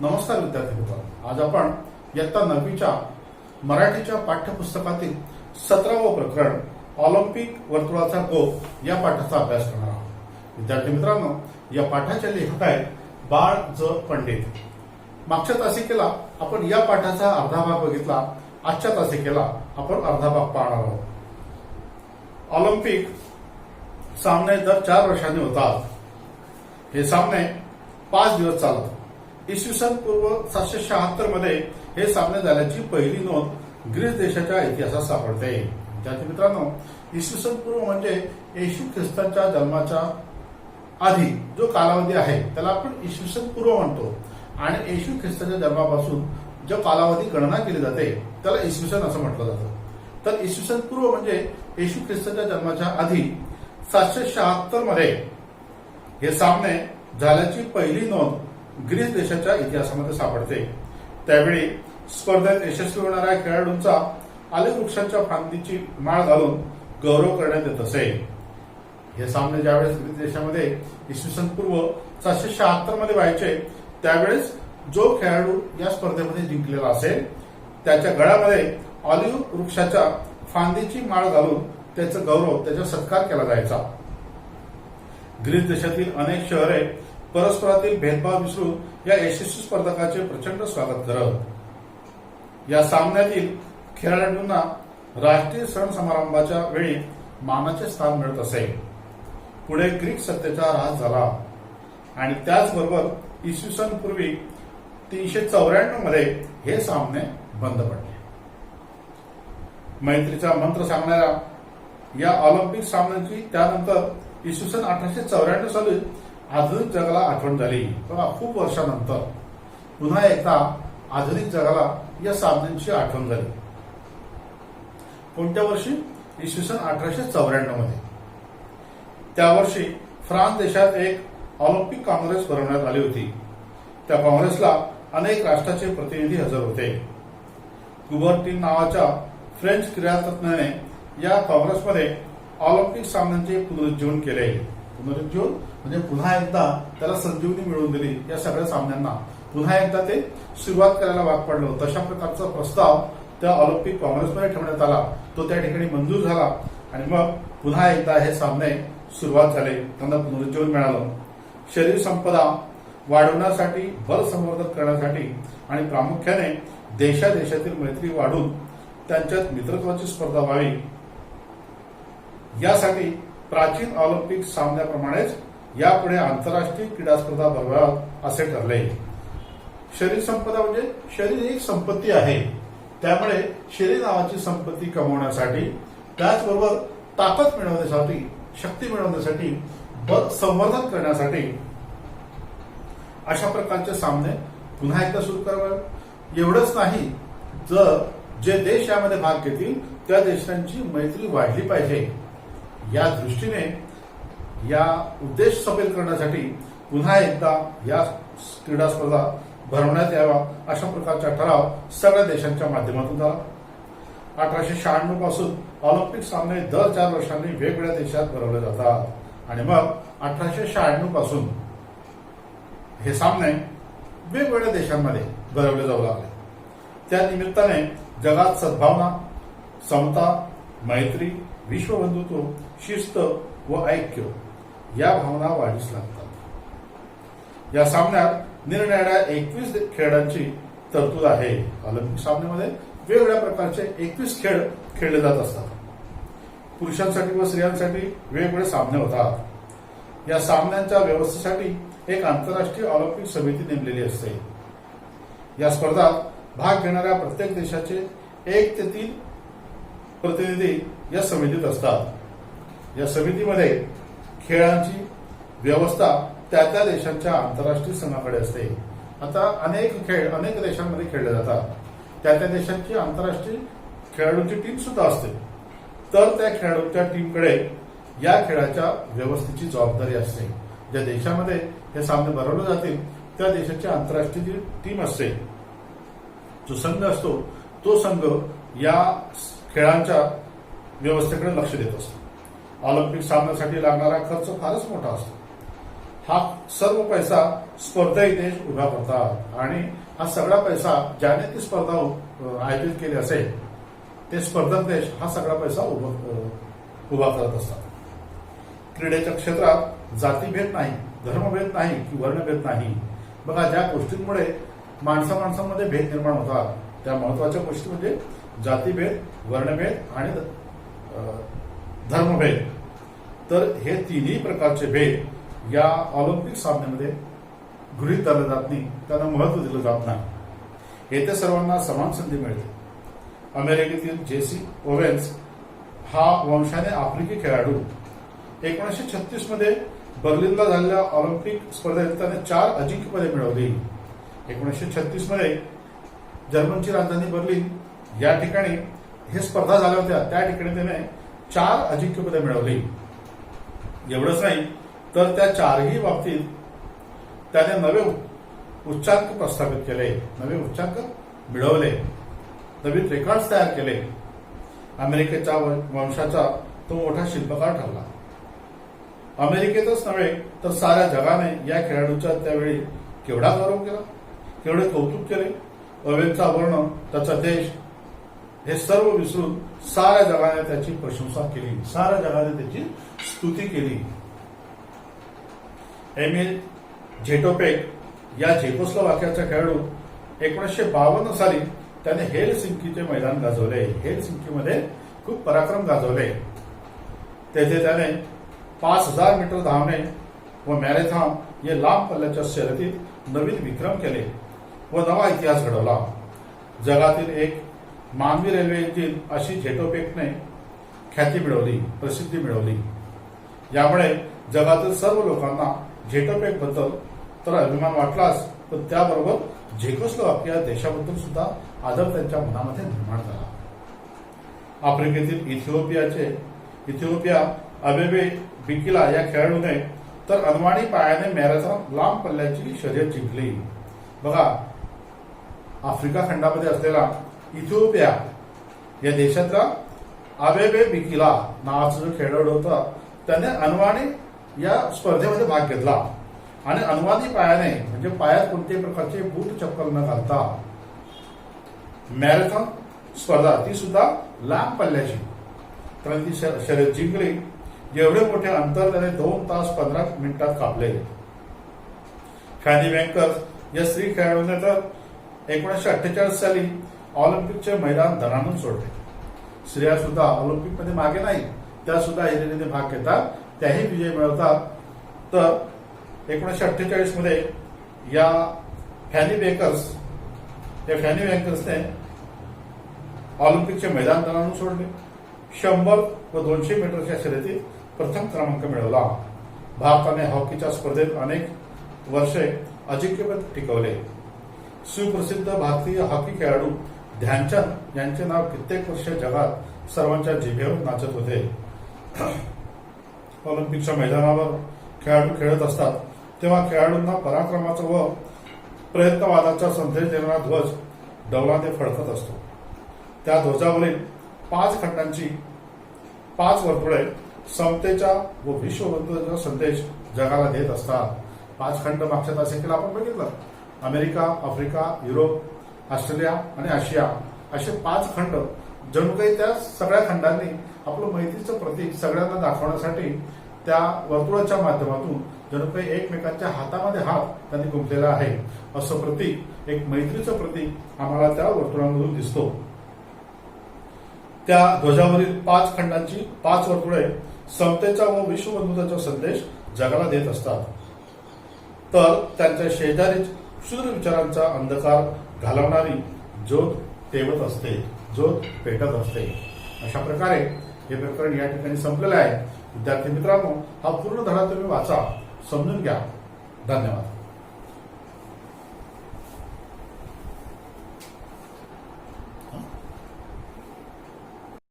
नमस्कार विद्यार्थी मित्रांनो, आज आपण इयत्ता 9वीच्या मराठीच्या पाठ्यपुस्तकातील 17वं प्रकरण ऑलिम्पिक वर्तुळाचा गोप या पाठाचा अभ्यास करणार आहोत। विद्यार्थी मित्रांनो, या पाठाचे लेखक आहेत बाळ ज पंडित। मागच्या तासिकेला आपण या पाठाचा अर्धा भाग बघितला, आजच्या तासिकेला आपण अर्धा भाग पाहणार आहोत। ऑलिम्पिक सामने दर 4 वर्षांनी होतात। हे सामने 5 दिवस चालतात। इसवी सन पूर्व 776 मध्ये हे सामने झाल्याची पहिली नोंद ग्रीस देशाच्या इतिहासात सापडते। विद्यार्थी मित्रांनो, इसवी सन पूर्व म्हणजे येशू ख्रिस्तांच्या जन्माच्या आधी जो कालावधी आहे त्याला आपण इसवी सन पूर्व म्हणतो, आणि येशू ख्रिस्ताच्या जन्मापासून जो कालावधी गणना केली जाते त्याला इसवी सन असं म्हटलं जातं। तर इसवी सन पूर्व म्हणजे येशू ख्रिस्ताच्या जन्माच्या आधी 776 मध्ये हे सामने झाल्याची पहिली नोंद ग्रीस देशाच्या इतिहासामध्ये सापडते। त्यावेळी स्पर्धेत यशस्वी होणाऱ्या खेळाडूंचा ऑलिव्ह वृक्षाच्या फांदीची माळ घालून गौरव करण्यात येत असे। हे सामने ज्यावेळेस ग्रीस देशामध्ये इसवी सन पूर्व 776 मध्ये व्हायचे, त्यावेळेस जो खेळाडू या स्पर्धेमध्ये जिंकलेला असेल त्याच्या गळ्यामध्ये ऑलिव्ह वृक्षाच्या फांदीची माळ घालून त्याचा गौरव, त्याचा सत्कार केला जायचा। ग्रीस देशातील अनेक शहरे परस्परातील भेदभाव विसरून या यशस्वी स्पर्धकाचे प्रचंड स्वागत करत। या सामन्यातील खेळाडूंना राष्ट्रीय सण समारंभाच्या वेळी मानाचे स्थान मिळत असे। पुढे ग्रीक सत्तेचा ऱ्हास झाला आणि त्याचबरोबर इसवी सन पूर्वी 394 मध्ये हे सामने बंद पडले। मैत्रीचा मंत्र सांगणाऱ्या या ऑलिम्पिक सामन्यांची त्यानंतर इसवी सन 1894 साली आधुनिक जगाला आठवण झाली। बघा, खूप वर्षानंतर पुन्हा एकदा आधुनिक जगाला या सामन्यांची आठवण झाली। कोणत्या वर्षी? इसवी सन 1894 मध्ये। त्या वर्षी फ्रान्स देशात एक ऑलिम्पिक काँग्रेस भरवण्यात आली होती। त्या काँग्रेसला अनेक राष्ट्राचे प्रतिनिधी हजर होते। कुबर्टीन नावाच्या फ्रेंच क्रीडातज्ञाने या काँग्रेसमध्ये ऑलिम्पिक सामन्यांचे पुनरुज्जीवन केले। पुनरुज्जीवन म्हणजे पुन्हा एकदा त्याला संजीवनी मिळवून दिली। या सगळ्या सामन्यांना पुन्हा एकदा ते सुरुवात करायला भाग पडलं। तशा प्रकारचा प्रस्ताव त्या ऑलिम्पिक काँग्रेसमध्ये ठेवण्यात आला, तो त्या ठिकाणी मंजूर झाला आणि मग पुन्हा एकदा हे सामने सुरुवात झाले, त्यांना पुनरुज्जीवन मिळालं। शरीर संपदा वाढवण्यासाठी, बल संवर्धन करण्यासाठी आणि प्रामुख्याने देशादेशातील मैत्री वाढून त्यांच्यात मित्रत्वाची स्पर्धा व्हावी यासाठी प्राचीन ऑलिम्पिक सामन्याप्रमाणेच यापुढे आंतरराष्ट्रीय क्रीडा स्पर्धा भरवाव्यात असे ठरले। शरीर संपदा म्हणजे शरीर एक संपत्ती आहे, त्यामुळे शरीर नावाची संपत्ती कमवण्यासाठी, त्याचबरोबर ताकद मिळवण्यासाठी, शक्ती मिळवण्यासाठी, बल संवर्धन करण्यासाठी अशा प्रकारचे सामने पुन्हा एकदा सुरू करावे। एवढंच नाही, जे देश यामध्ये भाग घेतील त्या देशांची मैत्री वाढली पाहिजे, या दृष्टीने या उद्देश सफल करण्यासाठी पुन्हा एकदा या क्रीडा स्पर्धा भरवण्यात यावा अशा प्रकारचा ठराव सगळ्या देशांच्या माध्यमातून झाला। 1896 पासून ऑलिम्पिक सामने दर 4 वर्षांनी वेगवेगळ्या देशात भरवले जातात आणि मग 1896 पासून हे सामने वेगवेगळ्या देशांमध्ये भरवले जाऊ लागले। त्या निमित्ताने जगात सद्भावना, समता, मैत्री, विश्वबंधुत्व, शिस्त व ऐक्य या भावना वाढीस लागतात। या सामन्यात निरनिराळ्या 21 खेळांची तरतूद आहे। ऑलिम्पिक सामन्यामध्ये वेगवेगळ्या प्रकारचे 21 खेळ खेळले जात असतात। पुरुषांसाठी व स्त्रियांसाठी वेगवेगळे सामने होतात। या सामन्यांच्या व्यवस्थेसाठी एक आंतरराष्ट्रीय ऑलिम्पिक समिती नेमलेली असते। या स्पर्धात भाग घेणाऱ्या प्रत्येक देशाचे 1 ते 3 प्रतिनिधी या समितीत असतात। या समितीमध्ये खेळांची व्यवस्था त्या त्या देशांच्या आंतरराष्ट्रीय संघाकडे असते। आता अनेक खेळ अनेक देशांमध्ये खेळले जातात, त्या त्या देशांची आंतरराष्ट्रीय खेळाडूंची टीम सुद्धा असते, तर त्या खेळाडूंच्या टीमकडे या खेळाच्या व्यवस्थेची जबाबदारी असते। ज्या देशामध्ये हे सामने भरवले जातील त्या देशाची आंतरराष्ट्रीय जी टीम असते, जो संघ असतो, तो संघ या खेळांच्या व्यवस्थेकडे लक्ष देत असतो। ऑलिम्पिक सामन्यासाठी लागणारा खर्च फारच मोठा असतो। हा सर्व पैसा स्पर्धाही देश उभा करतात आणि हा सगळा पैसा ज्याने ती स्पर्धा आयोजित केली असेल ते स्पर्धक देश हा सगळा पैसा उभा करत असतात. क्रीडेच्या क्षेत्रात जातीभेद नाही, धर्मभेद नाही की वर्णभेद नाही. बघा, ज्या गोष्टींमुळे माणसामध्ये भेद निर्माण होतात त्या महत्वाच्या गोष्टी म्हणजे जातीभेद, वर्णभेद आणि धर्मभेद. तर हे तिन्ही प्रकारचे भेद या ऑलिम्पिक सामन्यामध्ये गृहीत धरले जात नाही, त्यांना महत्व दिलं जात नाही. येथे सर्वांना समान संधी मिळते. अमेरिकेतील जेसी ओवेन्स हा वंशाने आफ्रिकी खेळाडू 1936 मध्ये बर्लिनला झालेल्या ऑलिम्पिक स्पर्धेत त्याने 4 अजिंक्यपदे मिळवली. 1936 मध्ये जर्मनीची राजधानी बर्लिन या ठिकाणी हे स्पर्धा झाल्या होत्या, त्या ठिकाणी त्याने 4 अजिंक्यपदे मिळवली. एवढंच नाही तर त्या 4ही बाबतीत त्याने नवे उच्चांक प्रस्थापित केले, नवे उच्चांक मिळवले, नवीन रेकॉर्ड्स तयार केले. अमेरिकेच्या वंशाचा तो मोठा शिल्पकार ठरला. अमेरिकेतच नव्हे तर साऱ्या जगाने या खेळाडूचा त्यावेळी केवढा गौरव केला, केवढे कौतुक केले. ओवेनचा वर्ण, त्याचा देश हे सर्व विसरून साऱ्या जगाने त्याची प्रशंसा केली, साऱ्या जगाने त्याची स्तुती केली. एमिल झेटोपेक या झेकोस्लोवाकियाचा खेळाडू 1952 साली त्याने हेलसिंकीचे मैदान गाजवले. हेलसिंकीमध्ये खूप पराक्रम गाजवले. तेथे त्याने 5000 मीटर धावणे व मॅरेथॉन या लांब पल्ल्याच्या शर्यतीत नवीन विक्रम केले व नवा इतिहास घडवला. जगातील एक मानवी रेल्वे इंजिन अशी झेटोपेकने ख्याती मिळवली, प्रसिद्धी मिळवली. यामुळे जगातील सर्व लोकांना झेटोपेक बद्दल तर अभिमान वाटलाच, पण त्याबरोबर झेकोस्लोवाकिया देशाबद्दल सुद्धा आदर त्यांच्या मनामध्ये निर्माण झाला. आफ्रिकेतील इथिओपिया अबेबे बिकिला या खेळाडूने तर अनवाणी पायाने मॅरेथॉन लांब पल्ल्याची शर्यत जिंकली. बघा, आफ्रिका खंडामध्ये असलेला इथिओपिया या देशातला अबेबे बिकिला नावाचा जो खेळाडू होता त्याने अनवाणी या स्पर्धेमध्ये भाग घेतला आणि अनवाणी पायाने म्हणजे पायात कोणत्याही प्रकारचे बूट चप्पल न घालता मॅरेथॉन स्पर्धा ती सुद्धा लांब पल्ल्याची त्याने ती शर्यत जिंकली. एवढे मोठे अंतर त्याने 2 तास 15 मिनिटात कापले. फॅनी वँकर्स या स्त्री खेळाडूने तर 1948 साली ऑलिम्पिकचे मैदान धनाडून सोडले. स्त्रिया सुद्धा ऑलिम्पिकमध्ये मागे नाही, त्या सुद्धा हिरिरीने भाग घेतात, त्याही विजय मिळवतात. तर 1948 मध्ये या फॅनी वँकर्सने ऑलिम्पिकचे मैदान धनाडून सोडले. 100 व 200 मीटरच्या शर्यतीत प्रथम क्रमांक मिळवला. भारताने हॉकीच्या स्पर्धेत अनेक वर्षे अजिंक्यपद टिकवले. सुप्रसिद्ध भारतीय हॉकी खेळाडू ध्यानचंद यांचे नाव कित्येक वर्ष जगात सर्वांच्या जिभेवर नाचत होते. ऑलिम्पिकच्या मैदानावर खेळाडू खेळत असतात तेव्हा खेळाडूंना पराक्रमाचा व प्रयत्नवादाचा संदेश देणारा ध्वज डौलाने फडकत असतो. त्या ध्वजावरील 5 खंडांची 5 वर्तुळे समतेचा व विश्वबंधुत्वाचा संदेश जगाला देत असतात. 5 खंड मागच्या तासिकेला आपण बघितलं. अमेरिका, आफ्रिका, युरोप, ऑस्ट्रेलिया आणि आशिया असे 5 खंड जणू काही त्या सगळ्या खंडांनी आपलं मैत्रीचं प्रतीक सगळ्यांना दाखवण्यासाठी त्या वर्तुळाच्या माध्यमातून जणू काही एकमेकांच्या हातामध्ये हात त्यांनी गुंफलेला आहे असं प्रतीक, एक मैत्रीचं प्रतीक आम्हाला त्या वर्तुळामधून दिसतो. त्या ध्वजावरील 5 खंडांची 5 वर्तुळे समतेचा व विश्वबंधुत्वाचा संदेश जगाला देत असतात. तर त्यांच्या शेजारीच क्षुद्र विचारांचा अंधकार घालवणारी ज्योत तेवत असते, ज्योत पेटत असते. अशा प्रकारे हे प्रकरण या ठिकाणी संपलेलं आहे. विद्यार्थी मित्रांनो, हा पूर्ण धडा तुम्ही वाचा, समजून घ्या. धन्यवाद.